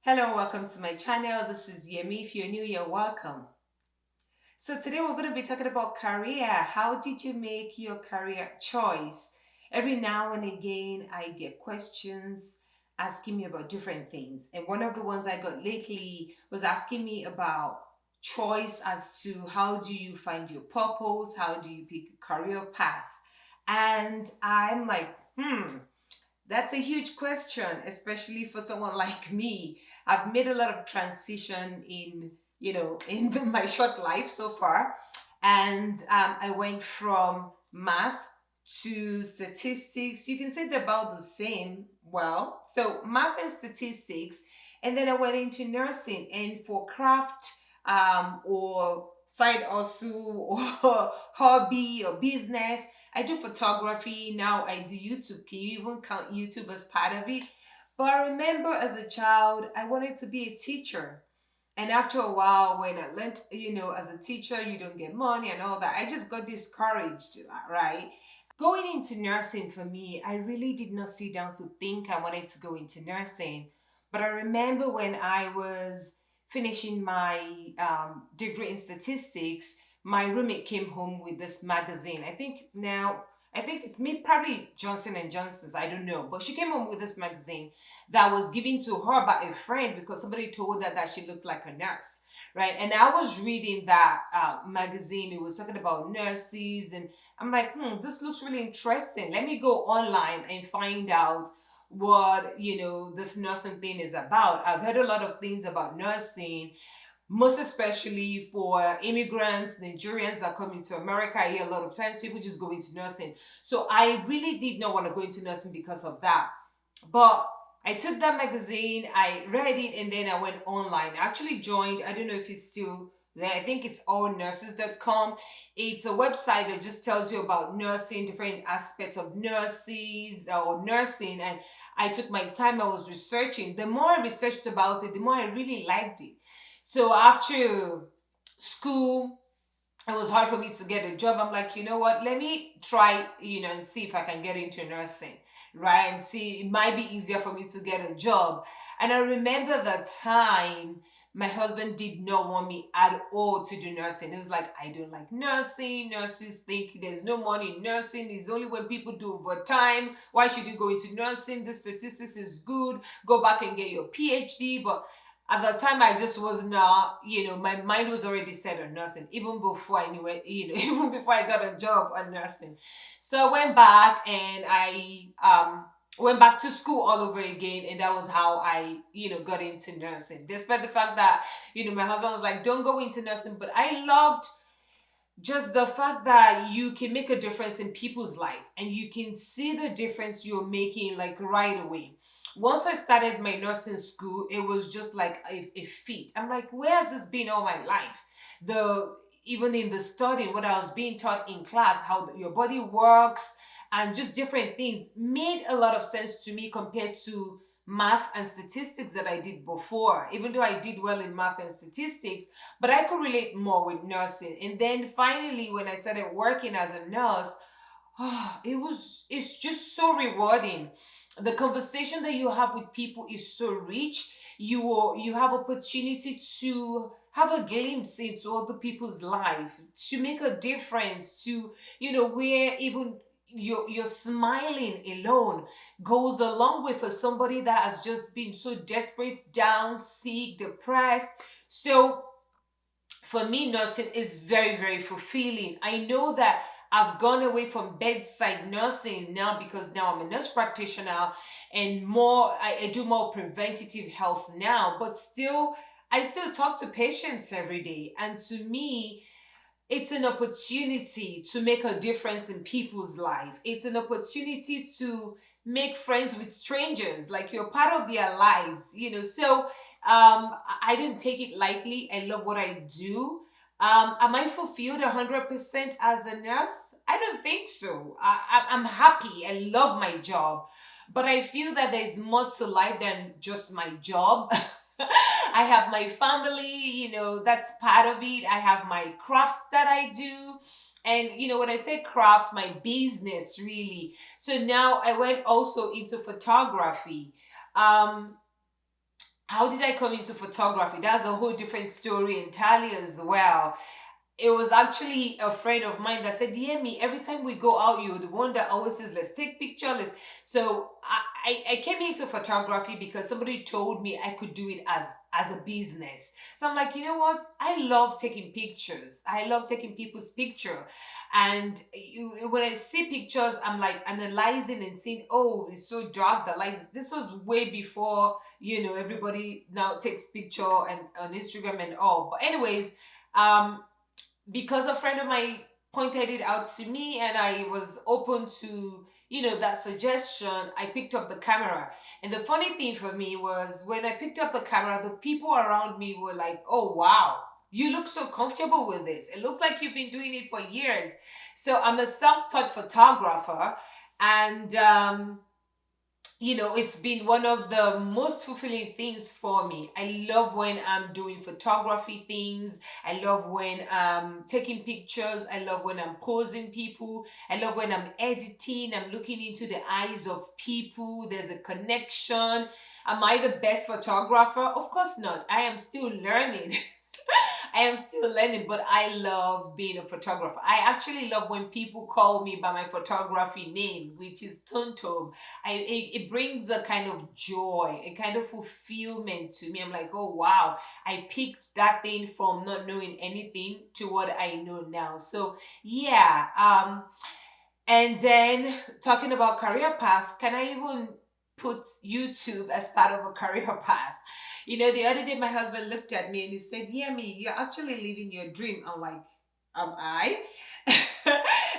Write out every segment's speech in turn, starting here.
Hello, welcome to my channel. This is Yemmy. If you're new, you're welcome. So today we're going to be talking about career. How did you make your career choice? Every now and again, I get questions asking me about different things. And one of the ones I got lately was asking me about choice as to how do you find your purpose? How do you pick a career path? And I'm like, that's a huge question, especially for someone like me. I've made a lot of transition in my short life so far, and I went from math to statistics. You can say they're about the same. Well, so math and statistics, and then I went into nursing and for craft or side hustle or hobby or business. I do photography. Now I do YouTube. Can you even count YouTube as part of it? But I remember as a child, I wanted to be a teacher. And after a while, when I learned, as a teacher, you don't get money and all that, I just got discouraged, right? Going into nursing for me, I really did not sit down to think I wanted to go into nursing. But I remember when I was finishing my degree in statistics, my roommate came home with this magazine. I think it's me, probably Johnson and Johnson's. I don't know, but she came home with this magazine that was given to her by a friend because somebody told her that she looked like a nurse, right? And I was reading that magazine. It was talking about nurses, and I'm like, this looks really interesting. Let me go online and find out what this nursing thing is about. I've heard a lot of things about nursing, most especially for immigrants, Nigerians that come into America. I hear a lot of times people just go into nursing. So I really did not want to go into nursing because of that. But I took that magazine, I read it, and then I went online. I actually joined, I don't know if it's still there. I think it's allnurses.com. It's a website that just tells you about nursing, different aspects of nurses or nursing. And I took my time, I was researching. The more I researched about it, the more I really liked it. So after school, it was hard for me to get a job. I'm like, you know what? Let me try, and see if I can get into nursing, right? And see, it might be easier for me to get a job. And I remember the time my husband did not want me at all to do nursing. It was like, I don't like nursing. Nurses think there's no money in nursing. It's only when people do overtime. Why should you go into nursing? The statistics is good. Go back and get your PhD. But at the time I just was not, my mind was already set on nursing even before I knew it, even before I got a job on nursing. So I went back and I went back to school all over again, and that was how I, got into nursing. Despite the fact that, my husband was like, don't go into nursing, but I loved just the fact that you can make a difference in people's life and you can see the difference you're making like right away. Once I started my nursing school, it was just like a feat. I'm like, where has this been all my life? The Even in the studying, what I was being taught in class, how your body works, and just different things made a lot of sense to me compared to math and statistics that I did before. Even though I did well in math and statistics, but I could relate more with nursing. And then finally, when I started working as a nurse, it's just so rewarding. The conversation that you have with people is so rich. You have opportunity to have a glimpse into other people's life, to make a difference, to where even you're smiling alone goes a long way for somebody that has just been so desperate, down, sick, depressed. So for me, nursing is very, very fulfilling. I know that I've gone away from bedside nursing now because now I'm a nurse practitioner and I do more preventative health now, but still, I still talk to patients every day. And to me, it's an opportunity to make a difference in people's life. It's an opportunity to make friends with strangers, like you're part of their lives. So I don't take it lightly. I love what I do. Am I fulfilled 100% as a nurse? I don't think so. I'm happy. I love my job. But I feel that there's more to life than just my job. I have my family, that's part of it. I have my craft that I do. And when I say craft, my business really. So now I went also into photography. Um, How did I come into photography? That's a whole different story entirely as well. It was actually a friend of mine that said, "Yeah, me. Every time we go out, you're the one that always says, let's take pictures." So I came into photography because somebody told me I could do it as a business. So I'm like, you know what? I love taking pictures. I love taking people's picture, and when I see pictures, I'm like analyzing and saying, "Oh, it's so dark. The lights." This was way before everybody now takes picture and on Instagram and all. But anyways. Um, because a friend of mine pointed it out to me and I was open to that suggestion, I picked up the camera. And the funny thing for me was when I picked up the camera, the people around me were like, "Oh wow, you look so comfortable with this. It looks like you've been doing it for years." So I'm a self-taught photographer, and it's been one of the most fulfilling things for me. I love when I'm doing photography things. I love when I'm taking pictures. I love when I'm posing people. I love when I'm editing. I'm looking into the eyes of people. There's a connection. Am I the best photographer? Of course not. I am still learning. I am still learning, but I love being a photographer. I actually love when people call me by my photography name, which is Tonto. It brings a kind of joy, a kind of fulfillment to me. I'm like, oh wow, I picked that thing from not knowing anything to what I know now. So yeah, and then talking about career path, can I even put YouTube as part of a career path? The other day my husband looked at me and he said, "Yeah, me, you're actually living your dream." I'm like, "Am I?"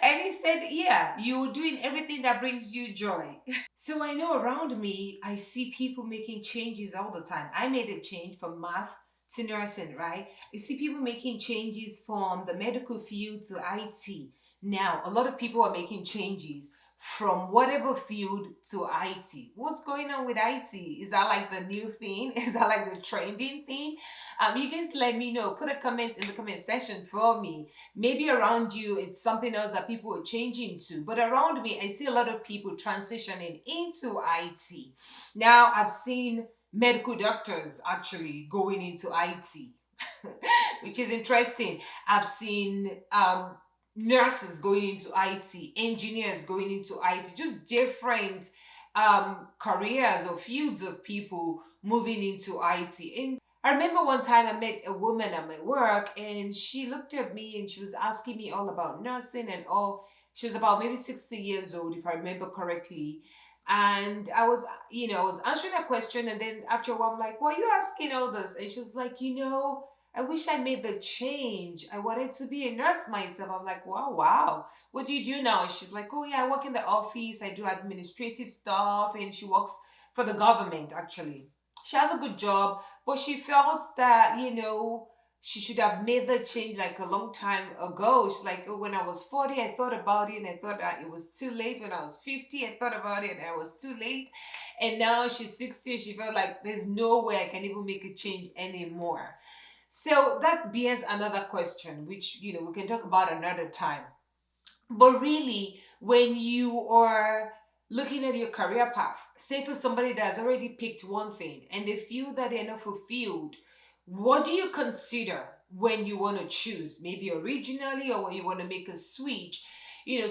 And he said, "Yeah, you're doing everything that brings you joy." So I know around me, I see people making changes all the time. I made a change from math to nursing, right? I see people making changes from the medical field to IT. Now, a lot of people are making changes from whatever field to IT. What's going on with IT? Is that like the new thing? Is that like the trending thing? You guys let me know. Put a comment in the comment section for me. Maybe around you it's something else that people are changing to, but around me I see a lot of people transitioning into IT. Now I've seen medical doctors actually going into IT, which is interesting. I've seen nurses going into IT, engineers going into IT, just different careers or fields of people moving into IT. And I remember one time I met a woman at my work and she looked at me and she was asking me all about nursing and all. She was about maybe 60 years old, if I remember correctly. And I was answering a question, and then after a while, I'm like, "Why are you asking all this?" And she was like, "I wish I made the change. I wanted to be a nurse myself." I'm like, "Wow, wow. What do you do now?" And she's like, "Oh, yeah, I work in the office. I do administrative stuff." And she works for the government, actually. She has a good job, but she felt that, she should have made the change like a long time ago. She's like, "Oh, when I was 40, I thought about it and I thought that it was too late. When I was 50, I thought about it and I was too late." And now she's 60 and she felt like there's no way I can even make a change anymore. So that bears another question, which, we can talk about another time. But really, when you are looking at your career path, say for somebody that has already picked one thing and they feel that they're not fulfilled, what do you consider when you want to choose? Maybe originally or when you want to make a switch?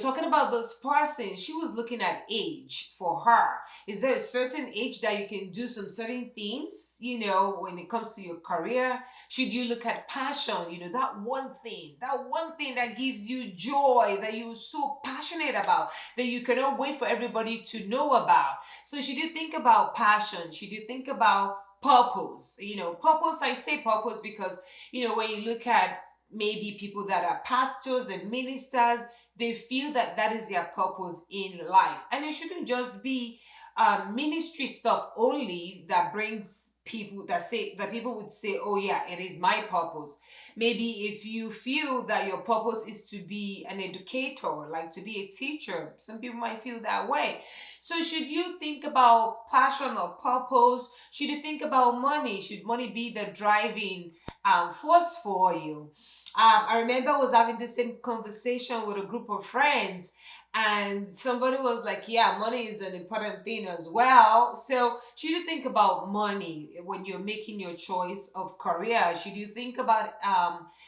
Talking about this person, she was looking at age for her. Is there a certain age that you can do some certain things, when it comes to your career? Should you look at passion, that one thing that gives you joy, that you're so passionate about, that you cannot wait for everybody to know about? So should you think about passion? Should you think about purpose? Purpose, I say purpose because, when you look at maybe people that are pastors and ministers, they feel that that is their purpose in life. And it shouldn't just be ministry stuff only that brings people that people would say, "Oh yeah, it is my purpose." Maybe if you feel that your purpose is to be an educator, like to be a teacher, some people might feel that way. So should you think about passion or purpose? Should you think about money? Should money be the driving force for you? I remember I was having the same conversation with a group of friends, And somebody was like, yeah, money is an important thing as well. So should you think about money when you're making your choice of career? Should you think about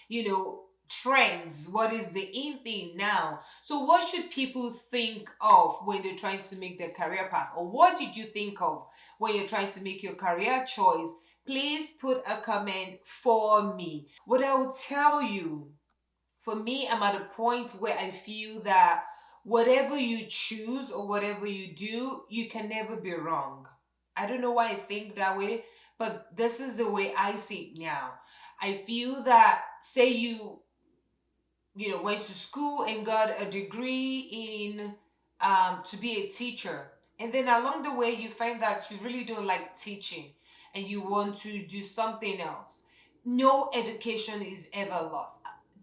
you know, trends? What is the in thing now? So what should people think of when they're trying to make their career path? Or what did you think of when you're trying to make your career choice? Please put a comment for me. What I will tell you, for me, I'm at a point where I feel that whatever you choose or whatever you do, you can never be wrong. I don't know why I think that way, but this is the way I see it now. I feel that, say you know, went to school and got a degree in to be a teacher, and then along the way you find that you really don't like teaching and you want to do something else. No education is ever lost.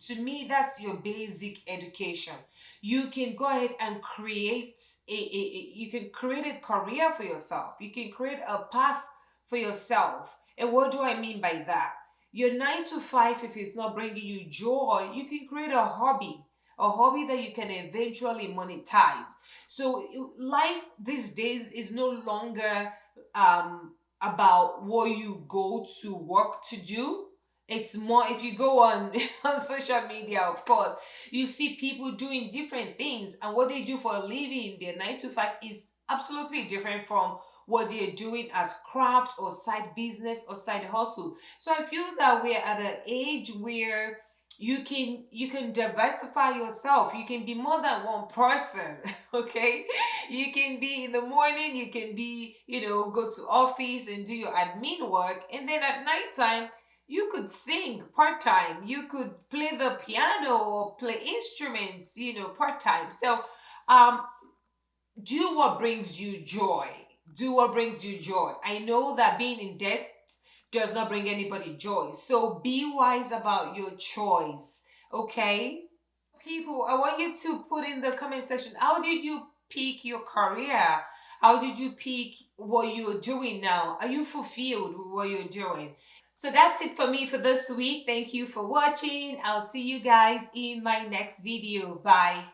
To me, that's your basic education. You can go ahead and create you can create a career for yourself. You can create a path for yourself. And what do I mean by that? Your 9 to 5, if it's not bringing you joy, you can create a hobby that you can eventually monetize. So life these days is no longer about what you go to work to do. It's more, if you go on on social media, of course, you see people doing different things, and what they do for a living, their 9 to 5, is absolutely different from what they're doing as craft or side business or side hustle. So I feel that we're at an age where you can diversify yourself. You can be more than one person. Okay, you can be in the morning, you can be, you know, go to office and do your admin work, and then at nighttime you could sing part-time, you could play the piano or play instruments, you know, part-time. So um do what brings you joy. Do what brings you joy. I know that being in debt does not bring anybody joy. So be wise about your choice. Okay? People, I want you to put in the comment section, how did you pick your career? How did you pick what you're doing now? Are you fulfilled with what you're doing? So that's it for me for this week. Thank you for watching. I'll see you guys in my next video. Bye.